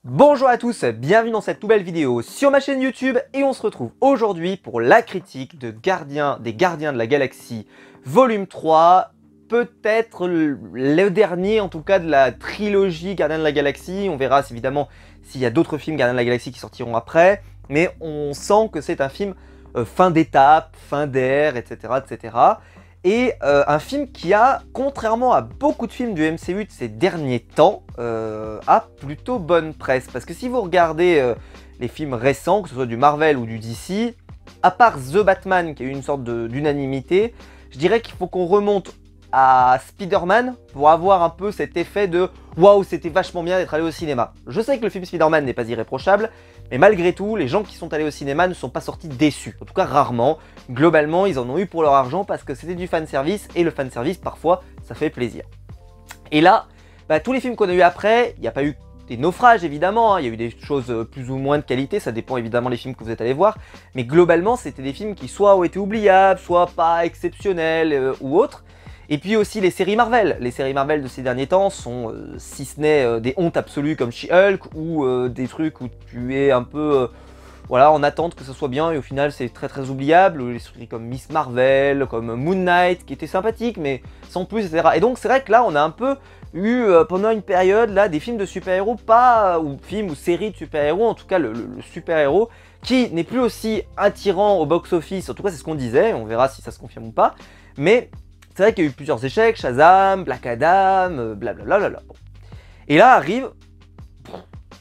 Bonjour à tous, bienvenue dans cette nouvelle vidéo sur ma chaîne YouTube et on se retrouve aujourd'hui pour la critique de des Gardiens de la Galaxie volume 3, peut-être le dernier en tout cas de la trilogie Gardiens de la Galaxie. On verra évidemment s'il y a d'autres films Gardiens de la Galaxie qui sortiront après, mais on sent que c'est un film fin d'étape, fin d'ère, etc. etc. Et un film qui a, contrairement à beaucoup de films du MCU de ces derniers temps, a plutôt bonne presse. Parce que si vous regardez les films récents, que ce soit du Marvel ou du DC, à part The Batman qui a eu une sorte d'unanimité, je dirais qu'il faut qu'on remonte à Spider-Man pour avoir un peu cet effet de « Waouh, c'était vachement bien d'être allé au cinéma ». Je sais que le film Spider-Man n'est pas irréprochable, mais malgré tout, les gens qui sont allés au cinéma ne sont pas sortis déçus. En tout cas, rarement. Globalement, ils en ont eu pour leur argent parce que c'était du fanservice, et le fanservice, parfois, ça fait plaisir. Et là, tous les films qu'on a eu après, il n'y a pas eu des naufrages, évidemment, hein. Il y a eu des choses plus ou moins de qualité, ça dépend évidemment des films que vous êtes allés voir, mais globalement, c'était des films qui soit ont été oubliables, soit pas exceptionnels ou autres. Et puis aussi les séries Marvel. Les séries Marvel de ces derniers temps sont, si ce n'est des hontes absolues comme She-Hulk, ou des trucs où tu es un peu voilà, en attente que ça soit bien, et au final c'est très très oubliable. Ou les séries comme Miss Marvel, comme Moon Knight, qui étaient sympathiques, mais sans plus, etc. Et donc c'est vrai que là on a un peu eu, pendant une période, là, des films de super-héros, pas, ou films ou séries de super-héros, en tout cas le super-héros, qui n'est plus aussi attirant au box-office, en tout cas c'est ce qu'on disait, on verra si ça se confirme ou pas, mais c'est vrai qu'il y a eu plusieurs échecs, Shazam, Black Adam, blablabla. Bon. Et là arrivent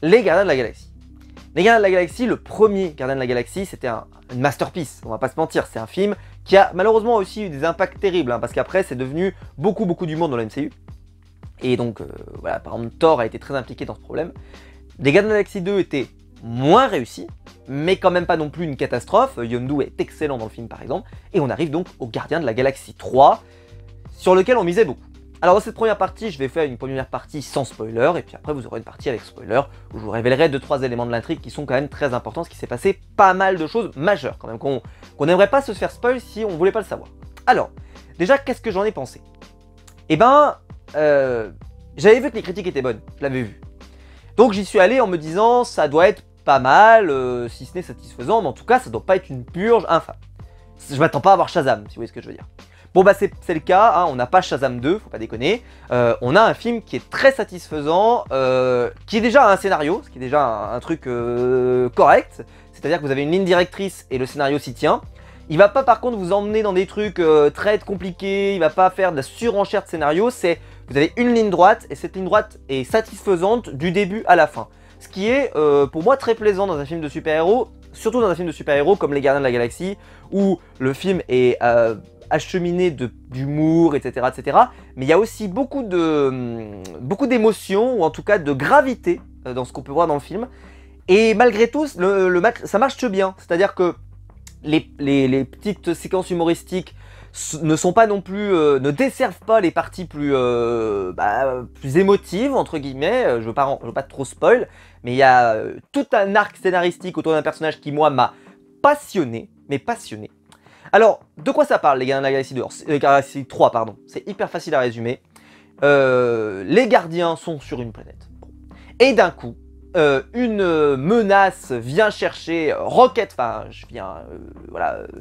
les Gardiens de la Galaxie. Les Gardiens de la Galaxie, le premier Gardien de la Galaxie, c'était une masterpiece, on va pas se mentir. C'est un film qui a malheureusement aussi eu des impacts terribles, hein, parce qu'après c'est devenu beaucoup du monde dans le MCU. Et donc, voilà, par exemple, Thor a été très impliqué dans ce problème. Les Gardiens de la Galaxie 2 étaient moins réussis, mais quand même pas non plus une catastrophe. Yondu est excellent dans le film par exemple. Et on arrive donc aux Gardiens de la Galaxie 3, sur lequel on misait beaucoup. Alors dans cette première partie, je vais faire une première partie sans spoiler, et puis après vous aurez une partie avec spoiler, où je vous révélerai 2-3 éléments de l'intrigue qui sont quand même très importants, parce qu'il s'est passé pas mal de choses majeures quand même, qu'on n'aimerait pas se faire spoil si on voulait pas le savoir. Alors, déjà, qu'est-ce que j'en ai pensé? Eh ben, j'avais vu que les critiques étaient bonnes, je l'avais vu. Donc j'y suis allé en me disant, ça doit être pas mal, si ce n'est satisfaisant, mais en tout cas, ça doit pas être une purge infâme. Je m'attends pas à voir Shazam, si vous voyez ce que je veux dire. Bon bah c'est le cas, hein, on n'a pas Shazam 2, faut pas déconner. On a un film qui est très satisfaisant, qui est déjà un scénario, ce qui est déjà un truc correct. C'est-à-dire que vous avez une ligne directrice et le scénario s'y tient. Il va pas par contre vous emmener dans des trucs très compliqués, il va pas faire de la surenchère de scénario, vous avez une ligne droite et cette ligne droite est satisfaisante du début à la fin. Ce qui est pour moi très plaisant dans un film de super-héros, surtout dans un film de super-héros comme Les Gardiens de la Galaxie, où le film est acheminé d'humour, etc., etc. Mais il y a aussi beaucoup d'émotions, ou en tout cas de gravité dans ce qu'on peut voir dans le film. Et malgré tout, ça marche bien. C'est-à-dire que les petites séquences humoristiques ne sont pas non plus, ne desservent pas les parties plus émotives, entre guillemets. Je veux pas trop spoil, mais il y a tout un arc scénaristique autour d'un personnage qui, moi, m'a passionné, Alors, de quoi ça parle, les Gardiens de la Galaxie 2, Galaxie 3, pardon. C'est hyper facile à résumer. Les gardiens sont sur une planète. Et d'un coup, une menace vient chercher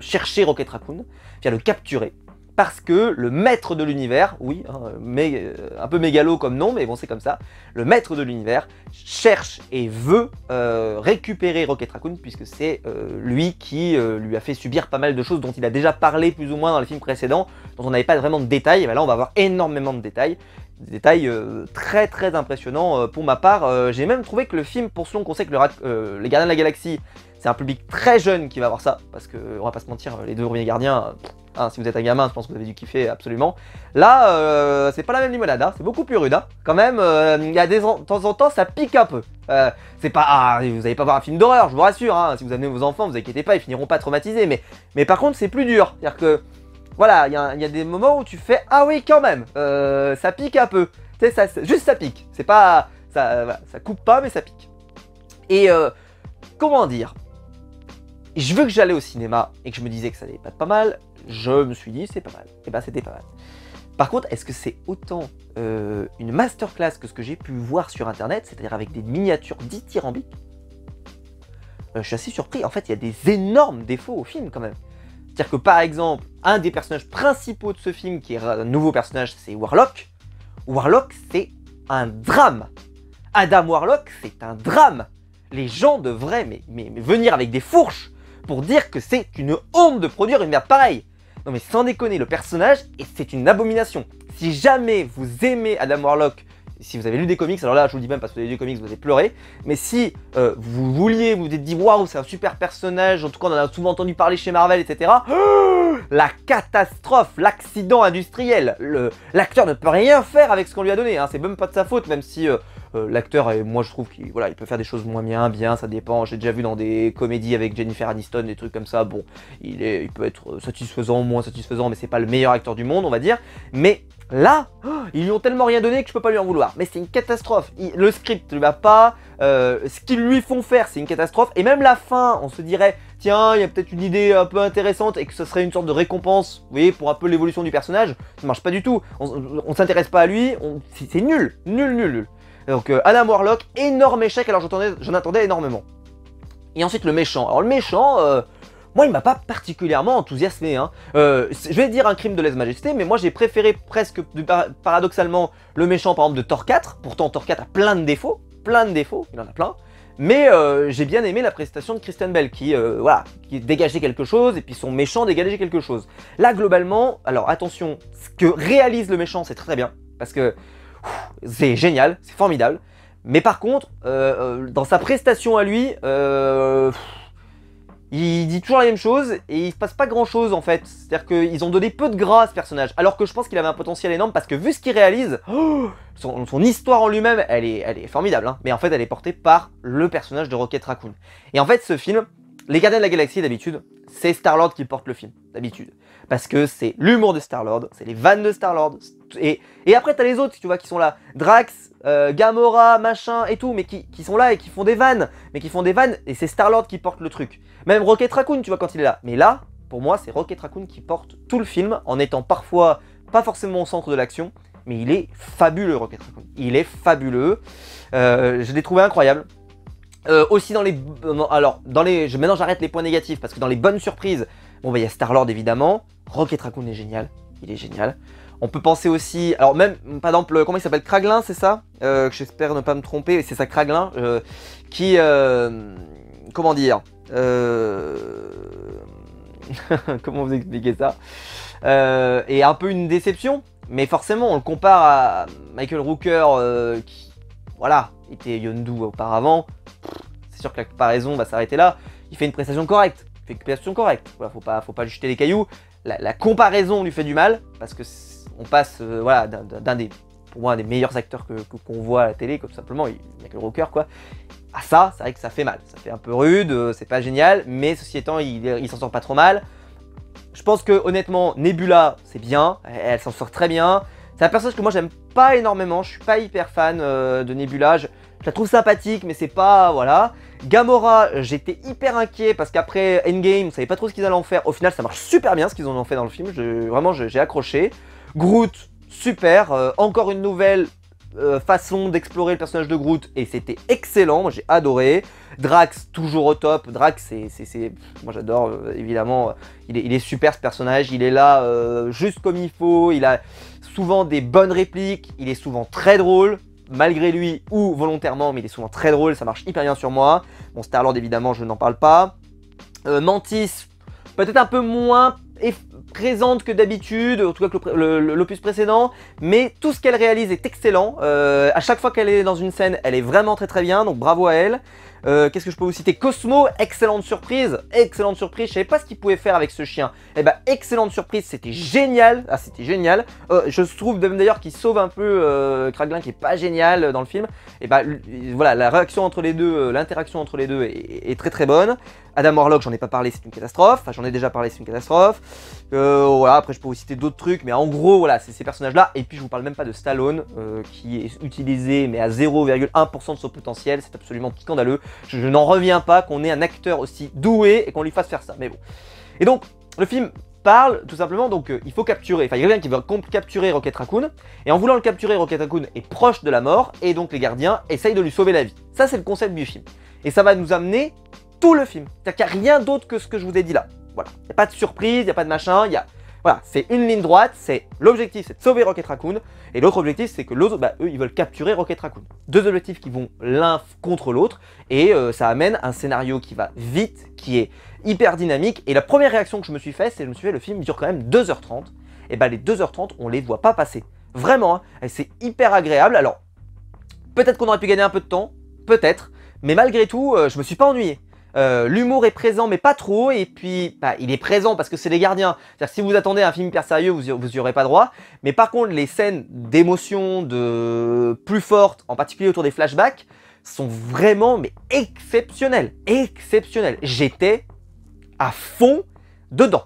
chercher Rocket Raccoon, vient le capturer. Parce que le maître de l'univers, oui, hein, mais, un peu mégalo comme nom, mais bon c'est comme ça, le maître de l'univers cherche et veut récupérer Rocket Raccoon, puisque c'est lui qui lui a fait subir pas mal de choses dont il a déjà parlé plus ou moins dans les films précédents, dont on n'avait pas vraiment de détails, et bien là on va avoir énormément de détails. Des détails très impressionnants pour ma part. J'ai même trouvé que le film, pour selon qu'on sait que les Gardiens de la Galaxie, c'est un public très jeune qui va voir ça, parce que on va pas se mentir, les deux premiers gardiens, si vous êtes un gamin, je pense que vous avez dû kiffer absolument. Là, c'est pas la même limonade, hein, c'est beaucoup plus rude, hein. Quand même, il y a de temps en temps, ça pique un peu. C'est pas, vous allez pas voir un film d'horreur, je vous rassure, hein. Si vous amenez vos enfants, vous inquiétez pas, ils finiront pas traumatisés, mais par contre, c'est plus dur. C'est-à-dire que, voilà, il y a des moments où tu fais, ah oui, quand même, ça pique un peu. Tu sais, juste ça pique, c'est pas, voilà, ça coupe pas, mais ça pique. Et, comment dire, je veux que j'allais au cinéma et que je me disais que ça allait pas être pas mal, je me suis dit c'est pas mal. Et bah c'était pas mal. Par contre, est-ce que c'est autant une masterclass que ce que j'ai pu voir sur internet, c'est-à-dire avec des miniatures dithyrambiques? Je suis assez surpris. En fait, il y a des énormes défauts au film quand même. C'est-à-dire que par exemple, un des personnages principaux de ce film, qui est un nouveau personnage, c'est Warlock. Warlock, c'est un drame. Adam Warlock, c'est un drame. Les gens devraient mais venir avec des fourches pour dire que c'est une honte de produire une merde pareille. Non mais sans déconner, le personnage, c'est une abomination. Si jamais vous aimez Adam Warlock, si vous avez lu des comics, alors là je vous le dis même parce que vous avez lu des comics, vous avez pleuré, mais si vous vouliez, vous vous êtes dit waouh c'est un super personnage, en tout cas on en a souvent entendu parler chez Marvel, etc. La catastrophe, l'accident industriel, l'acteur ne peut rien faire avec ce qu'on lui a donné, hein. C'est même pas de sa faute, même si l'acteur, moi je trouve qu'il il peut faire des choses moins bien, ça dépend. J'ai déjà vu dans des comédies avec Jennifer Aniston, des trucs comme ça, bon, il peut être satisfaisant, moins satisfaisant, mais c'est pas le meilleur acteur du monde, on va dire. Mais là, ils lui ont tellement rien donné que je peux pas lui en vouloir. Mais c'est une catastrophe. Le script ne va pas, ce qu'ils lui font faire, c'est une catastrophe. Et même la fin, on se dirait, tiens, il y a peut-être une idée un peu intéressante et que ce serait une sorte de récompense, vous voyez, pour un peu l'évolution du personnage. Ça marche pas du tout. On s'intéresse pas à lui, c'est nul, nul. Donc Adam Warlock, énorme échec, alors j'en attendais énormément. Et ensuite le méchant. Alors le méchant, moi il m'a pas particulièrement enthousiasmé. Hein. Je vais dire un crime de lèse-majesté, mais moi j'ai préféré presque paradoxalement le méchant par exemple de Thor 4. Pourtant Thor 4 a plein de défauts, il en a plein. Mais j'ai bien aimé la prestation de Kristen Bell qui dégageait quelque chose et puis son méchant dégageait quelque chose. Là globalement, alors attention, ce que réalise le méchant c'est très bien, parce que c'est génial, c'est formidable. Mais par contre, dans sa prestation à lui, il dit toujours la même chose et il se passe pas grand chose en fait. C'est-à-dire qu'ils ont donné peu de gras à ce personnage. Alors que je pense qu'il avait un potentiel énorme parce que vu ce qu'il réalise, son histoire en lui-même, elle est formidable. Hein. Mais en fait, elle est portée par le personnage de Rocket Raccoon. Et en fait, ce film, Les Gardiens de la Galaxie d'habitude, c'est Star-Lord qui porte le film, d'habitude. Parce que c'est l'humour de Star-Lord, c'est les vannes de Star-Lord. Et après, t'as les autres, tu vois, qui sont là. Drax, Gamora, machin et tout, mais qui sont là et qui font des vannes. Et c'est Star-Lord qui porte le truc. Même Rocket Raccoon, tu vois, quand il est là. Mais là, pour moi, c'est Rocket Raccoon qui porte tout le film, en étant parfois pas forcément au centre de l'action. Mais il est fabuleux, Rocket Raccoon. Il est fabuleux. Je l'ai trouvé incroyable. Aussi dans les... maintenant j'arrête les points négatifs, parce que dans les bonnes surprises, bon bah il y a Star-Lord évidemment. Rocket Raccoon est génial. Il est génial. On peut penser aussi, alors même, par exemple, comment il s'appelle, Kraglin, c'est ça, que j'espère ne pas me tromper, c'est ça, Kraglin, qui, comment dire, comment vous expliquer ça, est un peu une déception, mais forcément, on le compare à Michael Rooker, qui, voilà, était Yondu auparavant, c'est sûr que la comparaison va s'arrêter là, il fait une prestation correcte, voilà, faut pas lui jeter les cailloux, la comparaison lui fait du mal, parce que on passe voilà, pour moi, un des meilleurs acteurs qu'on voit à la télé, comme simplement, Michael Rooker, quoi. À ça, c'est vrai que ça fait mal. Ça fait un peu rude, c'est pas génial, mais ceci étant, il s'en sort pas trop mal. Je pense que, honnêtement, Nebula, c'est bien, elle s'en sort très bien. C'est un personnage que moi, j'aime pas énormément, je suis pas hyper fan de Nebula. Je la trouve sympathique, mais c'est pas, voilà. Gamora, j'étais hyper inquiet parce qu'après Endgame, on savait pas trop ce qu'ils allaient en faire. Au final, ça marche super bien ce qu'ils en ont fait dans le film. Vraiment, j'ai accroché. Groot, super. Encore une nouvelle façon d'explorer le personnage de Groot et c'était excellent. Moi, j'ai adoré. Drax, toujours au top. Drax, moi j'adore, évidemment. Il est super ce personnage. Il est là juste comme il faut. Il a souvent des bonnes répliques. Il est souvent très drôle. Malgré lui ou volontairement, mais il est souvent très drôle, ça marche hyper bien sur moi. Bon, Star-Lord, évidemment, je n'en parle pas. Mantis, peut-être un peu moins présente que d'habitude, en tout cas que l'opus précédent, mais tout ce qu'elle réalise est excellent. À chaque fois qu'elle est dans une scène, elle est vraiment très bien, donc bravo à elle. Qu'est-ce que je peux vous citer? Cosmo, excellente surprise, je savais pas ce qu'il pouvait faire avec ce chien. Eh ben, excellente surprise, c'était génial, c'était génial. Je trouve même d'ailleurs qu'il sauve un peu Kraglin qui est pas génial dans le film. Et ben voilà, la réaction entre les deux, l'interaction entre les deux est très bonne. Adam Warlock, j'en ai pas parlé, c'est une catastrophe. Enfin, j'en ai déjà parlé, c'est une catastrophe. Voilà, après je peux vous citer d'autres trucs, mais en gros, voilà, c'est ces personnages-là. Et puis je vous parle même pas de Stallone, qui est utilisé, mais à 0,1% de son potentiel. C'est absolument scandaleux. Je n'en reviens pas qu'on ait un acteur aussi doué et qu'on lui fasse faire ça. Mais bon. Et donc, le film, parle tout simplement, donc il faut capturer, enfin il y a quelqu'un qui veut capturer Rocket Raccoon, et en voulant le capturer, Rocket Raccoon est proche de la mort, et donc les gardiens essayent de lui sauver la vie. Ça c'est le concept du film. Et ça va nous amener tout le film. C'est-à-dire qu'il n'y a rien d'autre que ce que je vous ai dit là. Voilà, il n'y a pas de surprise, il n'y a pas de machin, il y a... Voilà, c'est une ligne droite, c'est l'objectif c'est de sauver Rocket Raccoon, et l'autre objectif c'est que l'autre, bah, eux ils veulent capturer Rocket Raccoon. Deux objectifs qui vont l'un contre l'autre, et ça amène un scénario qui va vite, qui est hyper dynamique, et la première réaction que je me suis fait, c'est que je me suis fait, le film dure quand même 2h30, et bah les 2h30 on les voit pas passer. Vraiment, hein, c'est hyper agréable. Alors, peut-être qu'on aurait pu gagner un peu de temps, peut-être, mais malgré tout, je me suis pas ennuyé. L'humour est présent mais pas trop, et puis bah, il est présent parce que c'est les gardiens. C'est-à-dire si vous attendez un film hyper sérieux, vous y aurez pas droit. Mais par contre les scènes d'émotion plus fortes, en particulier autour des flashbacks, sont vraiment mais exceptionnelles. Exceptionnelles. J'étais à fond dedans.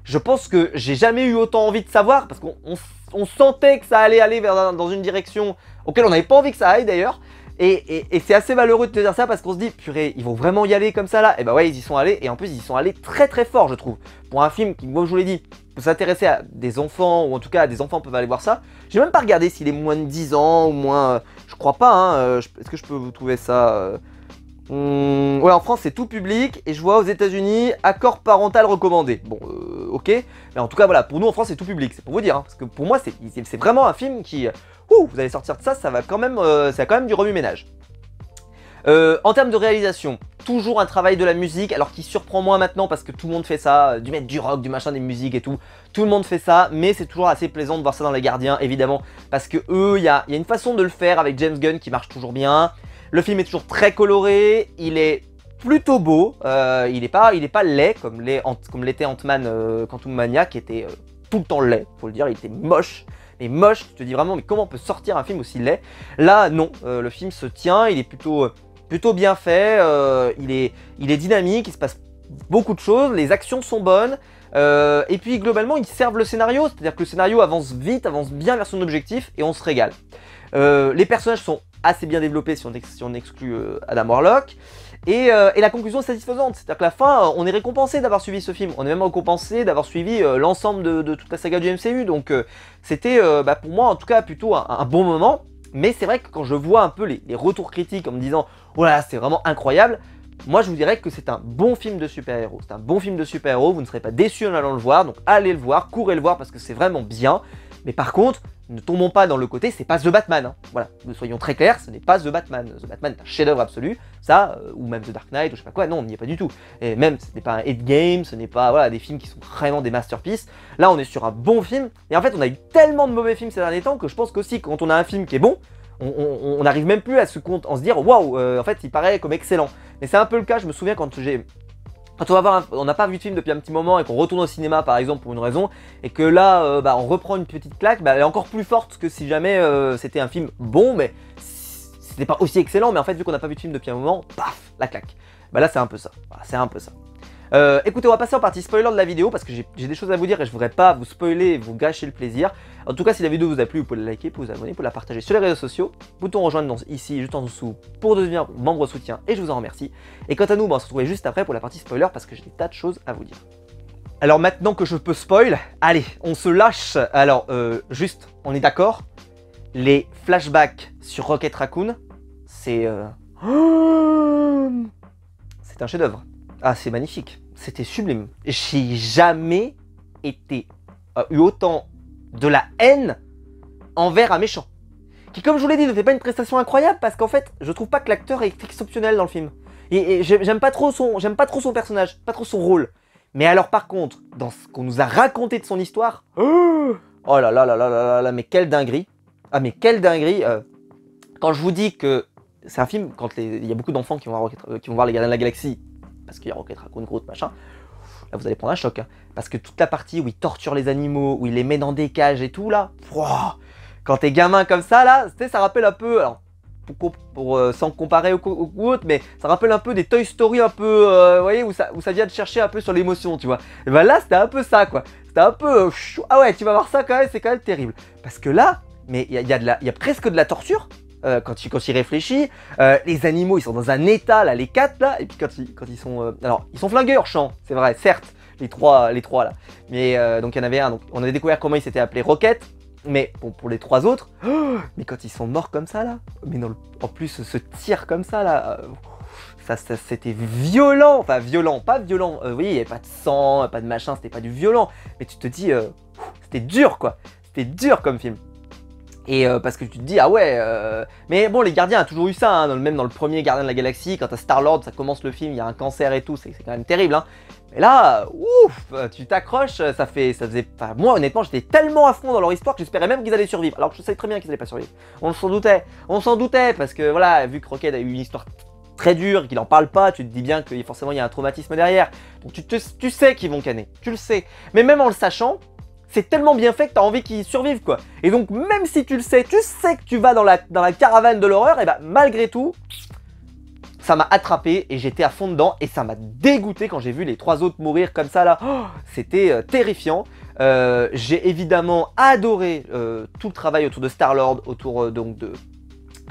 Je pense que j'ai jamais eu autant envie de savoir, parce qu'on sentait que ça allait aller dans une direction auquel on n'avait pas envie que ça aille d'ailleurs. Et c'est assez malheureux de te dire ça parce qu'on se dit, purée, ils vont vraiment y aller comme ça là. Et bah ouais, ils y sont allés, et en plus ils y sont allés très très fort je trouve. Pour un film qui, comme je vous l'ai dit, peut s'intéresser à des enfants, ou en tout cas des enfants peuvent aller voir ça. J'ai même pas regardé s'il est moins de 10 ans ou moins... je crois pas, hein. Est-ce que je peux vous trouver ça ouais, en France c'est tout public, et je vois aux États-Unis accord parental recommandé. Bon, ok, mais en tout cas voilà, pour nous en France c'est tout public, c'est pour vous dire, hein, parce que pour moi c'est vraiment un film qui, vous allez sortir de ça, ça va quand même, du remue-ménage. En termes de réalisation, toujours un travail de la musique, alors qui surprend moins maintenant parce que tout le monde fait ça, du mettre du rock, du machin, des musiques et tout le monde fait ça, mais c'est toujours assez plaisant de voir ça dans Les Gardiens, évidemment, parce que eux, il y a une façon de le faire avec James Gunn qui marche toujours bien. Le film est toujours très coloré, il est plutôt beau, il est pas laid comme l'était Ant-Man Quantumania qui était tout le temps laid, faut le dire, il était moche. Et moche, tu te dis vraiment mais comment on peut sortir un film aussi laid? Là non, le film se tient, il est plutôt bien fait, il est dynamique, il se passe beaucoup de choses, les actions sont bonnes, et puis globalement ils servent le scénario, c'est-à-dire que le scénario avance vite, avance bien vers son objectif et on se régale. Les personnages sont assez bien développés si on exclut Adam Warlock. Et la conclusion est satisfaisante, c'est-à-dire que la fin, on est récompensé d'avoir suivi ce film, on est même récompensé d'avoir suivi l'ensemble de toute la saga du MCU, donc c'était pour moi en tout cas plutôt un bon moment, mais c'est vrai que quand je vois un peu les retours critiques en me disant « voilà, c'est vraiment incroyable », moi je vous dirais que c'est un bon film de super-héros, c'est un bon film de super-héros, vous ne serez pas déçus en allant le voir, donc allez le voir, courez le voir parce que c'est vraiment bien, mais par contre, ne tombons pas dans le côté, c'est pas The Batman, hein. Voilà, soyons très clairs, ce n'est pas The Batman. The Batman est un chef-d'œuvre absolu, ça, ou même The Dark Knight, ou je sais pas quoi, non, on n'y est pas du tout. Et même, ce n'est pas un Endgame, ce n'est pas, voilà, des films qui sont vraiment des masterpieces. Là, on est sur un bon film, et en fait, on a eu tellement de mauvais films ces derniers temps que je pense qu'aussi, quand on a un film qui est bon, on n'arrive même plus à se dire, waouh, en fait, il paraît comme excellent. Mais c'est un peu le cas, je me souviens quand on n'a pas vu de film depuis un petit moment et qu'on retourne au cinéma par exemple pour une raison, et que là on reprend une petite claque, elle est encore plus forte que si jamais c'était un film bon, mais c'était pas aussi excellent, mais en fait vu qu'on n'a pas vu de film depuis un moment, paf, la claque. Là c'est un peu ça, voilà, c'est un peu ça. Écoutez, on va passer en partie spoiler de la vidéo parce que j'ai des choses à vous dire et je voudrais pas vous spoiler et vous gâcher le plaisir. En tout cas, si la vidéo vous a plu, vous pouvez la liker, vous pouvez vous abonner, vous pouvez la partager sur les réseaux sociaux. Bouton rejoindre ici, juste en dessous, pour devenir membre soutien et je vous en remercie. Et quant à nous, on se retrouve juste après pour la partie spoiler parce que j'ai des tas de choses à vous dire. Alors maintenant que je peux spoil, allez, on se lâche. Alors, juste, on est d'accord, les flashbacks sur Rocket Raccoon, c'est un chef-d'œuvre. Ah, c'est magnifique. C'était sublime. J'ai jamais eu autant de la haine envers un méchant. Qui, comme je vous l'ai dit, ne fait pas une prestation incroyable parce qu'en fait, je trouve pas que l'acteur est exceptionnel dans le film. Et j'aime pas trop son personnage, pas trop son rôle. Mais alors par contre, dans ce qu'on nous a raconté de son histoire, oh là là là là là là, mais quelle dinguerie. Ah mais quelle dinguerie. Quand je vous dis que c'est un film, quand il y a beaucoup d'enfants qui vont voir Les Gardiens de la Galaxie, parce qu'il y a Rocket Raccoon, Groot, machin, là vous allez prendre un choc, hein, parce que toute la partie où il torture les animaux, où il les met dans des cages et tout là, quand t'es gamin comme ça là, ça rappelle un peu, alors sans comparer ou autre, mais ça rappelle un peu des Toy Story un peu, vous voyez, où ça vient de chercher un peu sur l'émotion, tu vois. Et ben là c'était un peu ça quoi, c'était un peu, ah ouais, tu vas voir ça quand même, c'est quand même terrible, parce que là, mais il y a presque de la torture. Quand il réfléchit, les animaux ils sont dans un état là, les quatre là, et puis quand ils sont, alors ils sont flingués hors champ, c'est vrai, certes, les trois là. Mais donc il y en avait un, donc on avait découvert comment il s'était appelé Rocket. Mais bon, pour les 3 autres, mais quand ils sont morts comme ça là, mais en plus ce tir comme ça là, ça c'était violent, enfin violent, pas violent, oui, il n'y avait pas de sang, pas de machin, c'était pas du violent, mais tu te dis, c'était dur quoi, c'était dur comme film. Et parce que tu te dis, ah ouais, mais bon, les gardiens ont toujours eu ça, hein, même dans le premier Gardien de la Galaxie, quand t'as Star-Lord, ça commence le film, il y a un cancer et tout, c'est quand même terrible, hein. Mais là, ouf, tu t'accroches, ça faisait... Enfin, moi, honnêtement, j'étais tellement à fond dans leur histoire que j'espérais même qu'ils allaient survivre, alors que je savais très bien qu'ils allaient pas survivre. On s'en doutait, parce que voilà, vu que Rocket a eu une histoire très dure, qu'il en parle pas, tu te dis bien que forcément il y a un traumatisme derrière. Donc tu sais qu'ils vont canner, tu le sais. Mais même en le sachant, c'est tellement bien fait que tu as envie qu'ils survivent quoi. Et donc même si tu le sais, tu sais que tu vas dans la caravane de l'horreur, et bah malgré tout, ça m'a attrapé et j'étais à fond dedans et ça m'a dégoûté quand j'ai vu les 3 autres mourir comme ça là. Oh, c'était terrifiant. J'ai évidemment adoré tout le travail autour de Star-Lord, autour donc de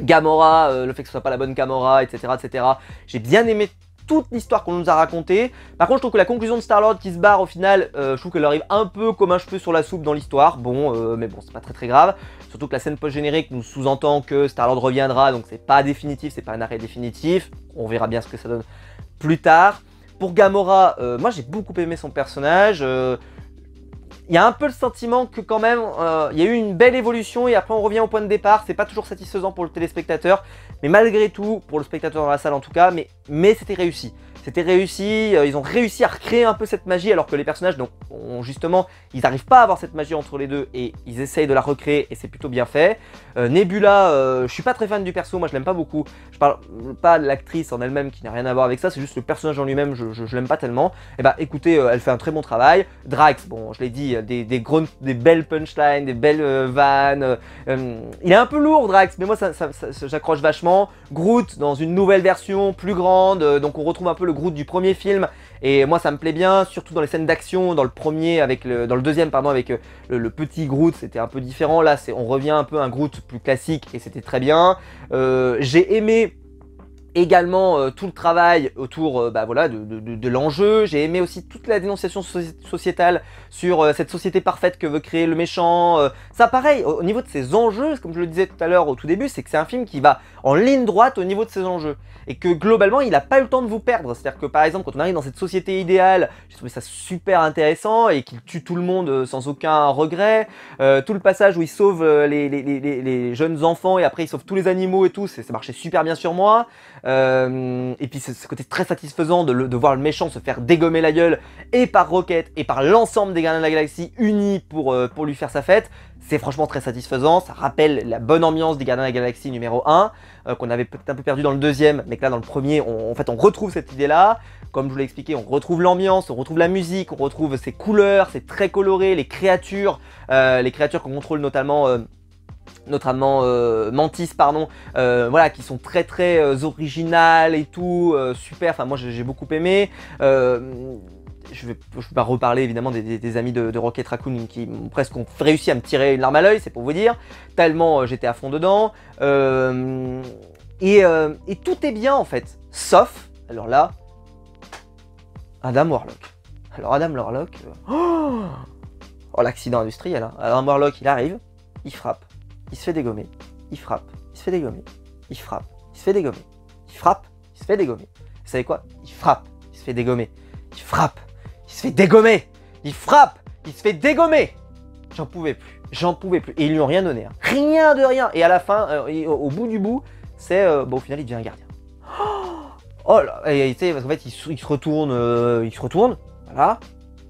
Gamora, le fait que ce soit pas la bonne Gamora, etc. etc. J'ai bien aimé toute l'histoire qu'on nous a racontée. Par contre, je trouve que la conclusion de Star-Lord qui se barre au final, je trouve qu'elle arrive un peu comme un cheveu sur la soupe dans l'histoire. Bon, mais bon, c'est pas très grave. Surtout que la scène post-générique nous sous-entend que Star-Lord reviendra, donc c'est pas définitif, c'est pas un arrêt définitif. On verra bien ce que ça donne plus tard. Pour Gamora, moi j'ai beaucoup aimé son personnage. Il y a un peu le sentiment que quand même, il y a eu une belle évolution et après on revient au point de départ. C'est pas toujours satisfaisant pour le téléspectateur, mais malgré tout, pour le spectateur dans la salle en tout cas, mais c'était réussi. C'était réussi, ils ont réussi à recréer un peu cette magie alors que les personnages, donc, justement, ils n'arrivent pas à avoir cette magie entre les deux et ils essayent de la recréer et c'est plutôt bien fait. Nebula, je suis pas très fan du perso, moi je l'aime pas beaucoup. Je parle pas de l'actrice en elle-même qui n'a rien à voir avec ça, c'est juste le personnage en lui-même, je l'aime pas tellement. Et bah écoutez, elle fait un très bon travail. Drax, bon je l'ai dit, des belles punchlines, des belles vannes. Il est un peu lourd Drax, mais moi j'accroche vachement. Groot dans une nouvelle version, plus grande, donc on retrouve un peu le Groot du premier film. Et moi ça me plaît bien, surtout dans les scènes d'action, dans le deuxième pardon, avec le petit Groot, c'était un peu différent. Là on revient un peu à un Groot plus classique et c'était très bien. J'ai aimé également tout le travail autour bah, voilà, de l'enjeu. J'ai aimé aussi toute la dénonciation sociétale sur cette société parfaite que veut créer le méchant. Ça pareil, au niveau de ses enjeux, comme je le disais tout à l'heure au tout début, c'est que c'est un film qui va en ligne droite au niveau de ses enjeux. Et que globalement, il n'a pas eu le temps de vous perdre. C'est-à-dire que par exemple, quand on arrive dans cette société idéale, j'ai trouvé ça super intéressant et qu'il tue tout le monde sans aucun regret. Tout le passage où il sauve les jeunes enfants et après il sauve tous les animaux et tout, ça marchait super bien sur moi. Et puis ce côté très satisfaisant de voir le méchant se faire dégommer la gueule et par Rocket et par l'ensemble des Gardiens de la Galaxie unis pour lui faire sa fête. C'est franchement très satisfaisant, ça rappelle la bonne ambiance des Gardiens de la Galaxie numéro 1, qu'on avait peut-être un peu perdu dans le deuxième, mais que là dans le premier, en fait on retrouve cette idée-là. Comme je vous l'ai expliqué, on retrouve l'ambiance, on retrouve la musique, on retrouve ses couleurs, c'est très coloré, les créatures qu'on contrôle notamment Mantis pardon, voilà, qui sont très originales et tout, super, enfin moi j'ai beaucoup aimé. Je vais pas reparler évidemment des amis de Rocket Raccoon qui ont presque réussi à me tirer une larme à l'œil, c'est pour vous dire, tellement j'étais à fond dedans. Et tout est bien en fait, sauf, alors là, Adam Warlock. Alors Adam Warlock, l'accident industriel, hein. Adam Warlock il arrive, il frappe, il se fait dégommer, il frappe, il se fait dégommer, il frappe, il se fait dégommer, il frappe, il se fait dégommer. Vous savez quoi? Il frappe, il se fait dégommer, il frappe, il se fait dégommer, il frappe, il se fait dégommer. J'en pouvais plus, et ils lui ont rien donné, hein. Rien de rien. Et à la fin, au bout du bout, c'est bon, au final il devient un gardien. Oh là, et tu sais, parce qu'en fait il se retourne, voilà,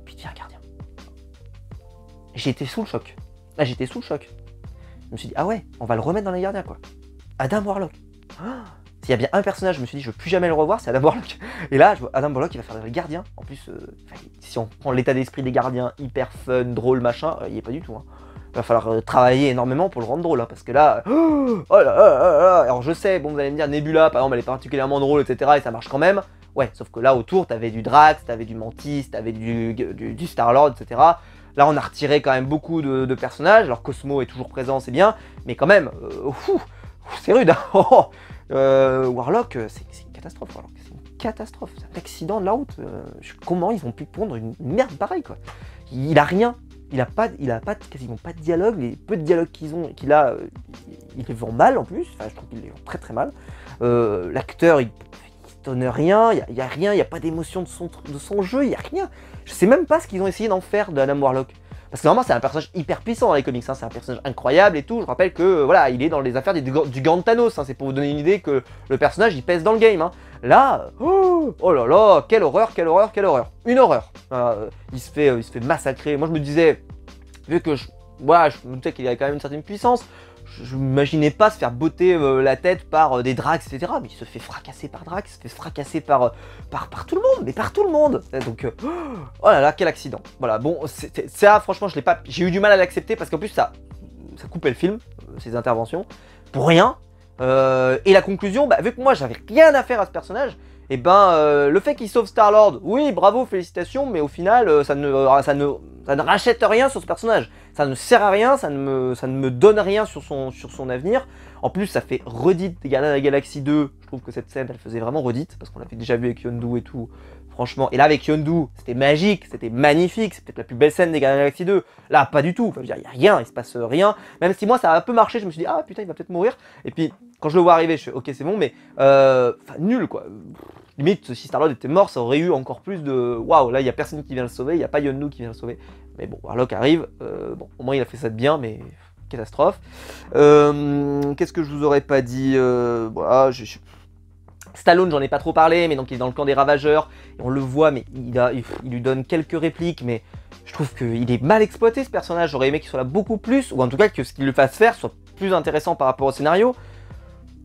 puis il devient un gardien. J'étais sous le choc. Là j'étais sous le choc. Je me suis dit, ah ouais, on va le remettre dans les gardiens quoi. Adam Warlock. S'il y a bien un personnage, je me suis dit, je veux plus jamais le revoir, c'est Adam Warlock. Et là, je vois Adam Warlock, il va faire le gardien. En plus, si on prend l'état d'esprit des gardiens, hyper fun, drôle, machin, il n'y est pas du tout. Hein. Il va falloir travailler énormément pour le rendre drôle, hein, parce que là, oh là là. Alors je sais, bon, vous allez me dire, Nebula, par exemple, elle est particulièrement drôle, etc. Et ça marche quand même. Ouais, sauf que là, autour, t'avais du Drax, t'avais du Mantis, t'avais du Star-Lord, etc. Là, on a retiré quand même beaucoup de personnages. Alors Cosmo est toujours présent, c'est bien, mais quand même, c'est rude. Hein. Warlock, c'est une catastrophe. Warlock, c'est une catastrophe, c'est un accident de la route. Comment ils ont pu pondre une merde pareille, quoi. Il a rien, il a quasiment pas de dialogue, les peu de dialogues qu'il a, il les vend mal en plus, enfin je trouve qu'il les vend très très mal. L'acteur, il donne rien, il y a rien, il n'y a pas d'émotion de son jeu, il y a rien. Je sais même pas ce qu'ils ont essayé d'en faire de Adam Warlock. Parce que normalement c'est un personnage hyper puissant dans les comics, hein, c'est un personnage incroyable et tout. Je rappelle que voilà, il est dans les affaires du gant de Thanos, hein, c'est pour vous donner une idée que le personnage il pèse dans le game. Hein. Là, oh là là, quelle horreur, quelle horreur, quelle horreur. Une horreur. Il se fait massacrer. Moi je me disais, vu que je me disais qu'il avait quand même une certaine puissance, je m'imaginais pas se faire botter la tête par des Drax, etc. Mais il se fait fracasser par Drax, il se fait fracasser par tout le monde, mais par tout le monde. Donc, oh là là, quel accident. Voilà, bon, ça, franchement, j'ai eu du mal à l'accepter parce qu'en plus, ça coupait le film, ces interventions, pour rien. Et la conclusion, bah, vu que moi, j'avais rien à faire à ce personnage, et ben, le fait qu'il sauve Star-Lord, oui, bravo, félicitations, mais au final, ça ne rachète rien sur ce personnage. Ça ne sert à rien, ça ne me donne rien sur son avenir. En plus, ça fait redite des Gardiens de la Galaxie 2. Je trouve que cette scène, elle faisait vraiment redite, parce qu'on l'avait déjà vu avec Yondu et tout. Franchement, et là avec Yondu, c'était magique, c'était magnifique, c'est peut-être la plus belle scène des Gardiens de la Galaxie 2. Là, pas du tout, enfin, il n'y a rien, il se passe rien. Même si moi, ça a un peu marché, je me suis dit, ah putain, il va peut-être mourir. Et puis, quand je le vois arriver, je fais, ok, c'est bon, mais nul quoi. Limite, si Star-Lord était mort, ça aurait eu encore plus de waouh, là, il n'y a personne qui vient le sauver, il n'y a pas Yondu qui vient le sauver. Mais bon, Warlock arrive, bon, au moins il a fait ça de bien, mais catastrophe. Qu'est-ce que je vous aurais pas dit voilà, Stallone, j'en ai pas trop parlé, mais donc il est dans le camp des Ravageurs, et on le voit, mais il lui donne quelques répliques, mais je trouve qu'il est mal exploité ce personnage. J'aurais aimé qu'il soit là beaucoup plus, ou en tout cas que ce qu'il le fasse faire soit plus intéressant par rapport au scénario.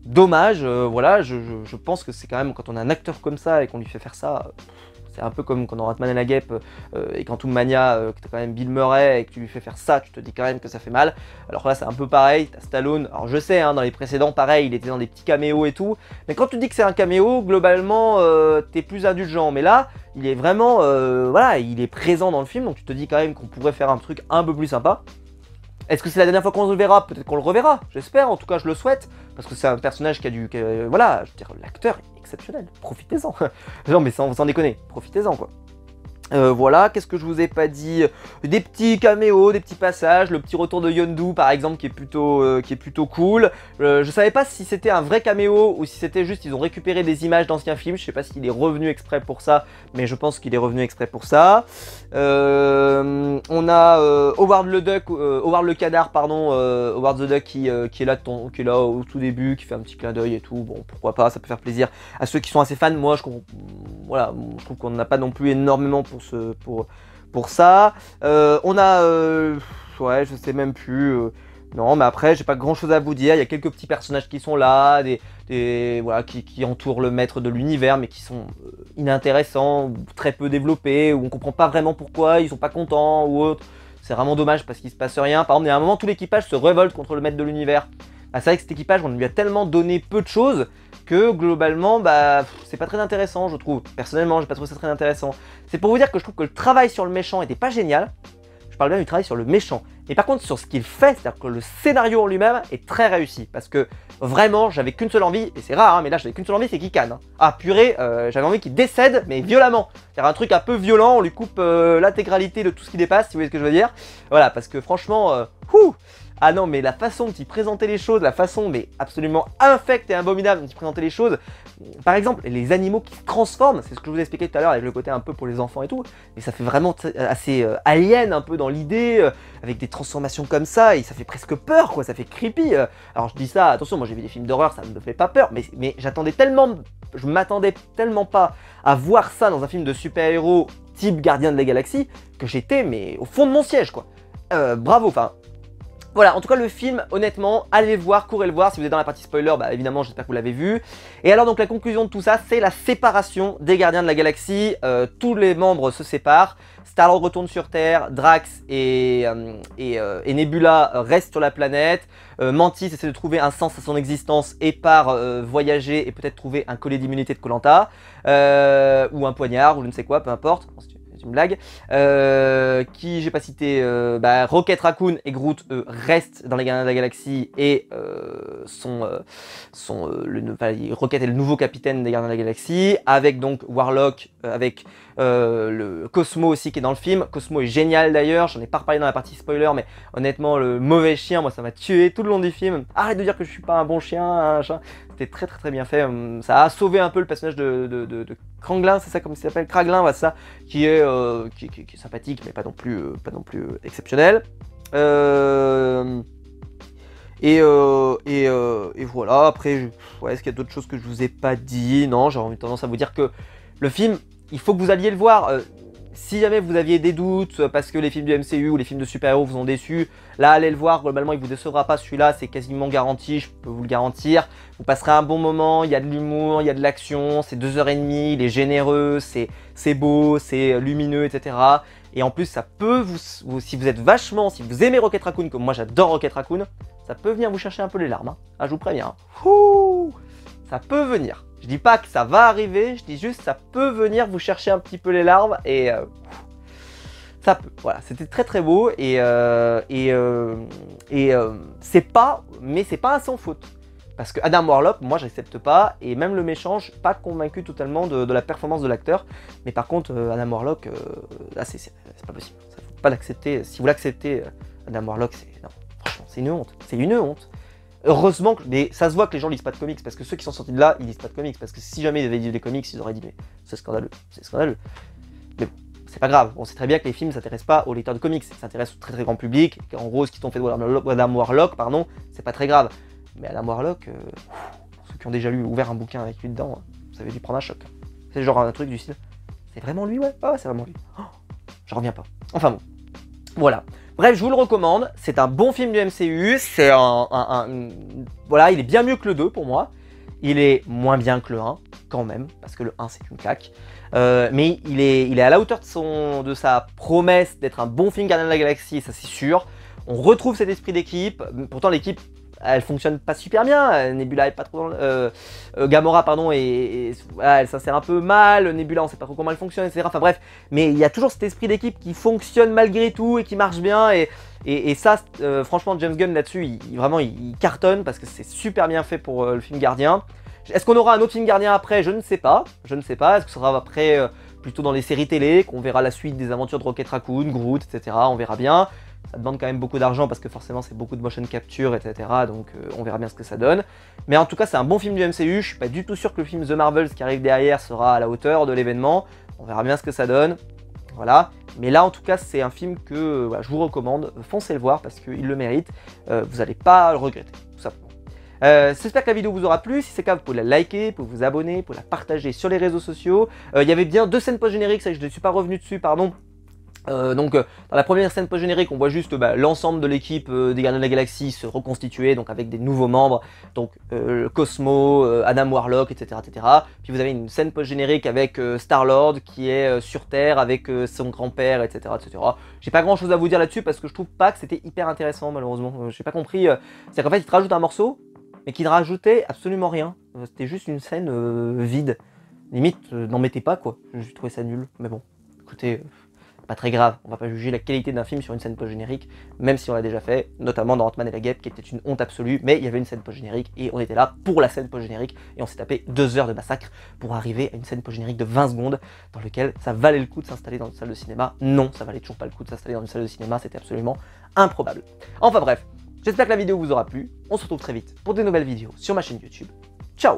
Dommage, voilà, je pense que c'est quand même, quand on a un acteur comme ça et qu'on lui fait faire ça, c'est un peu comme quand on Ant-Man et la Guêpe et Quantum Mania, que t'as quand même Bill Murray et que tu lui fais faire ça, tu te dis quand même que ça fait mal. Alors là c'est un peu pareil, t'as Stallone, alors je sais, hein, dans les précédents pareil, il était dans des petits caméos et tout, mais quand tu dis que c'est un caméo, globalement t'es plus indulgent, mais là, il est vraiment, voilà, il est présent dans le film, donc tu te dis quand même qu'on pourrait faire un truc un peu plus sympa. Est-ce que c'est la dernière fois qu'on le verra? Peut-être qu'on le reverra, j'espère, en tout cas je le souhaite, parce que c'est un personnage qui a voilà, je veux dire, l'acteur est exceptionnel, profitez-en. Non mais sans déconner, profitez-en quoi. Voilà, qu'est-ce que je vous ai pas dit? Des petits caméos, des petits passages, le petit retour de Yondu par exemple qui est plutôt cool. Je savais pas si c'était un vrai caméo ou si c'était juste ils ont récupéré des images d'anciens films. Je sais pas s'il est revenu exprès pour ça, mais je pense qu'il est revenu exprès pour ça. On a Howard le Cadavre, pardon, Howard the Duck qui est là au tout début, qui fait un petit clin d'œil et tout. Bon, pourquoi pas, ça peut faire plaisir à ceux qui sont assez fans. Moi, voilà, je trouve qu'on n'a pas non plus énormément pour ça. On a, ouais, je sais même plus. Non, mais après, j'ai pas grand chose à vous dire. Il y a quelques petits personnages qui sont là, voilà, qui entourent le maître de l'univers, mais qui sont inintéressants, très peu développés, où on comprend pas vraiment pourquoi ils sont pas contents ou autre. C'est vraiment dommage parce qu'il se passe rien. Par exemple, il y a un moment, tout l'équipage se révolte contre le maître de l'univers. Bah, c'est vrai que cet équipage, on lui a tellement donné peu de choses que globalement, bah, c'est pas très intéressant, je trouve. Personnellement, j'ai pas trouvé ça très intéressant. C'est pour vous dire que je trouve que le travail sur le méchant était pas génial. Je parle bien du travail sur le méchant. Et par contre, sur ce qu'il fait, c'est-à-dire que le scénario en lui-même est très réussi. Parce que vraiment, j'avais qu'une seule envie, et c'est rare, hein, mais là, j'avais qu'une seule envie, c'est qu'il canne. Hein. Ah purée, j'avais envie qu'il décède, mais violemment. C'est-à-dire un truc un peu violent, on lui coupe l'intégralité de tout ce qui dépasse, si vous voyez ce que je veux dire. Voilà, parce que franchement, ah non, mais la façon dont il présentait les choses, la façon mais absolument infecte et abominable dont il présentait les choses, par exemple, les animaux qui se transforment, c'est ce que je vous ai expliqué tout à l'heure avec le côté un peu pour les enfants et tout, mais ça fait vraiment assez alien un peu dans l'idée, avec des transformations comme ça, et ça fait presque peur quoi, ça fait creepy. Alors je dis ça, attention, moi j'ai vu des films d'horreur, ça ne me fait pas peur, mais j'attendais tellement, je m'attendais tellement pas à voir ça dans un film de super-héros type Gardien de la Galaxie, que j'étais mais au fond de mon siège quoi. Bravo, enfin... Voilà, en tout cas le film, honnêtement, allez le voir, courez le voir. Si vous êtes dans la partie spoiler, bah évidemment j'espère que vous l'avez vu. Et alors donc la conclusion de tout ça, c'est la séparation des Gardiens de la Galaxie. Tous les membres se séparent. Star-Lord retourne sur Terre, Drax et Nebula restent sur la planète. Mantis essaie de trouver un sens à son existence et part voyager et peut-être trouver un collier d'immunité de Koh-Lanta. Ou un poignard, ou je ne sais quoi, peu importe. c'est une blague. Qui j'ai pas cité, Rocket Raccoon et Groot restent dans les Gardiens de la Galaxie et Rocket est le nouveau capitaine des Gardiens de la Galaxie, avec donc Warlock, avec le Cosmo aussi qui est dans le film. Cosmo est génial d'ailleurs, j'en ai pas reparlé dans la partie spoiler, mais honnêtement le mauvais chien, moi ça m'a tué tout le long du film. Arrête de dire que je suis pas un bon chien, c'était très bien fait. Ça a sauvé un peu le personnage de Kraglin, c'est ça comme il s'appelle, Kraglin, voilà ça, qui est sympathique mais pas non plus exceptionnel. Et voilà, après, est-ce qu'il y a d'autres choses que je vous ai pas dit? Non, j'ai tendance à vous dire que le film, il faut que vous alliez le voir. Si jamais vous aviez des doutes parce que les films du MCU ou les films de super-héros vous ont déçu, là allez le voir, globalement il vous décevra pas, celui-là c'est quasiment garanti, je peux vous le garantir. Vous passerez un bon moment, il y a de l'humour, il y a de l'action, c'est 2h30, il est généreux, c'est beau, c'est lumineux, etc. Et en plus ça peut si vous êtes si vous aimez Rocket Raccoon comme moi j'adore Rocket Raccoon, ça peut venir vous chercher un peu les larmes, hein. Ah, je vous préviens, hein. Ça peut venir. Je dis pas que ça va arriver, je dis juste ça peut venir vous chercher un petit peu les larmes et ça peut. Voilà, c'était très beau et c'est pas un sans faute. Parce que Adam Warlock, moi j'accepte pas, et même le méchant, je suis pas convaincu totalement de la performance de l'acteur. Mais par contre, Adam Warlock, là c'est pas possible. Ça faut pas l'accepter. Si vous l'acceptez, Adam Warlock, franchement, c'est une honte. C'est une honte. Heureusement que ça se voit que les gens lisent pas de comics, parce que ceux qui sont sortis de là, ils lisent pas de comics, parce que si jamais ils avaient lu des comics, ils auraient dit mais c'est scandaleux, c'est scandaleux. Mais bon, c'est pas grave, on sait très bien que les films s'intéressent pas aux lecteurs de comics, ils s'intéressent au très grand public, en gros ce qu'ils t'ont fait de Adam Warlock, pardon, c'est pas très grave. Mais Adam Warlock, ceux qui ont déjà ouvert un bouquin avec lui dedans, vous avez dû prendre un choc. C'est genre un truc du style, c'est vraiment lui, ouais, ah, c'est vraiment lui. Oh, j'en reviens pas. Enfin bon, voilà. Bref, je vous le recommande, c'est un bon film du MCU, c'est voilà, il est bien mieux que le 2 pour moi. Il est moins bien que le 1, quand même, parce que le 1 c'est une claque. Mais il est à la hauteur de sa promesse d'être un bon film Gardien de la Galaxie, ça c'est sûr. On retrouve cet esprit d'équipe, pourtant l'équipe, elle fonctionne pas super bien, Nebula est pas trop Gamora pardon voilà, elle s'insère un peu mal, Nebula on sait pas trop comment elle fonctionne, etc. Enfin bref, mais il y a toujours cet esprit d'équipe qui fonctionne malgré tout et qui marche bien et ça franchement James Gunn là-dessus il cartonne parce que c'est super bien fait pour le film Gardien. Est-ce qu'on aura un autre film Gardien après? Je ne sais pas, est-ce que ce sera après plutôt dans les séries télé, qu'on verra la suite des aventures de Rocket Raccoon, Groot, etc. On verra bien. Ça demande quand même beaucoup d'argent parce que forcément c'est beaucoup de motion capture, etc. Donc on verra bien ce que ça donne. Mais en tout cas c'est un bon film du MCU, je suis pas du tout sûr que le film The Marvels qui arrive derrière sera à la hauteur de l'événement. On verra bien ce que ça donne. Voilà. Mais là en tout cas c'est un film que voilà, je vous recommande, foncez le voir parce qu'il le mérite. Vous n'allez pas le regretter, tout simplement. J'espère que la vidéo vous aura plu, si c'est le cas vous pouvez la liker, vous pouvez vous abonner, vous pouvez la partager sur les réseaux sociaux. Il y avait bien 2 scènes post-génériques, ça je ne suis pas revenu dessus, pardon. Dans la première scène post-générique, on voit juste l'ensemble de l'équipe des Gardiens de la Galaxie se reconstituer, donc avec des nouveaux membres, donc Cosmo, Adam Warlock, etc., etc. Puis vous avez une scène post-générique avec Star-Lord qui est sur Terre avec son grand-père, etc., etc. J'ai pas grand-chose à vous dire là-dessus parce que je trouve pas que c'était hyper intéressant malheureusement. J'ai pas compris. C'est qu'en fait, ils te rajoutent un morceau, mais qu'ils ne rajoutaient absolument rien. C'était juste une scène vide. Limite, n'en mettez pas quoi. J'ai trouvé ça nul. Mais bon, écoutez. Pas très grave, on va pas juger la qualité d'un film sur une scène post-générique, même si on l'a déjà fait, notamment dans Ant-Man et la Guêpe, qui était une honte absolue, mais il y avait une scène post-générique, et on était là pour la scène post-générique, et on s'est tapé 2 heures de massacre pour arriver à une scène post-générique de 20 secondes, dans lequel ça valait le coup de s'installer dans une salle de cinéma. Non, ça valait toujours pas le coup de s'installer dans une salle de cinéma, c'était absolument improbable. Enfin bref, j'espère que la vidéo vous aura plu, on se retrouve très vite pour de nouvelles vidéos sur ma chaîne YouTube. Ciao!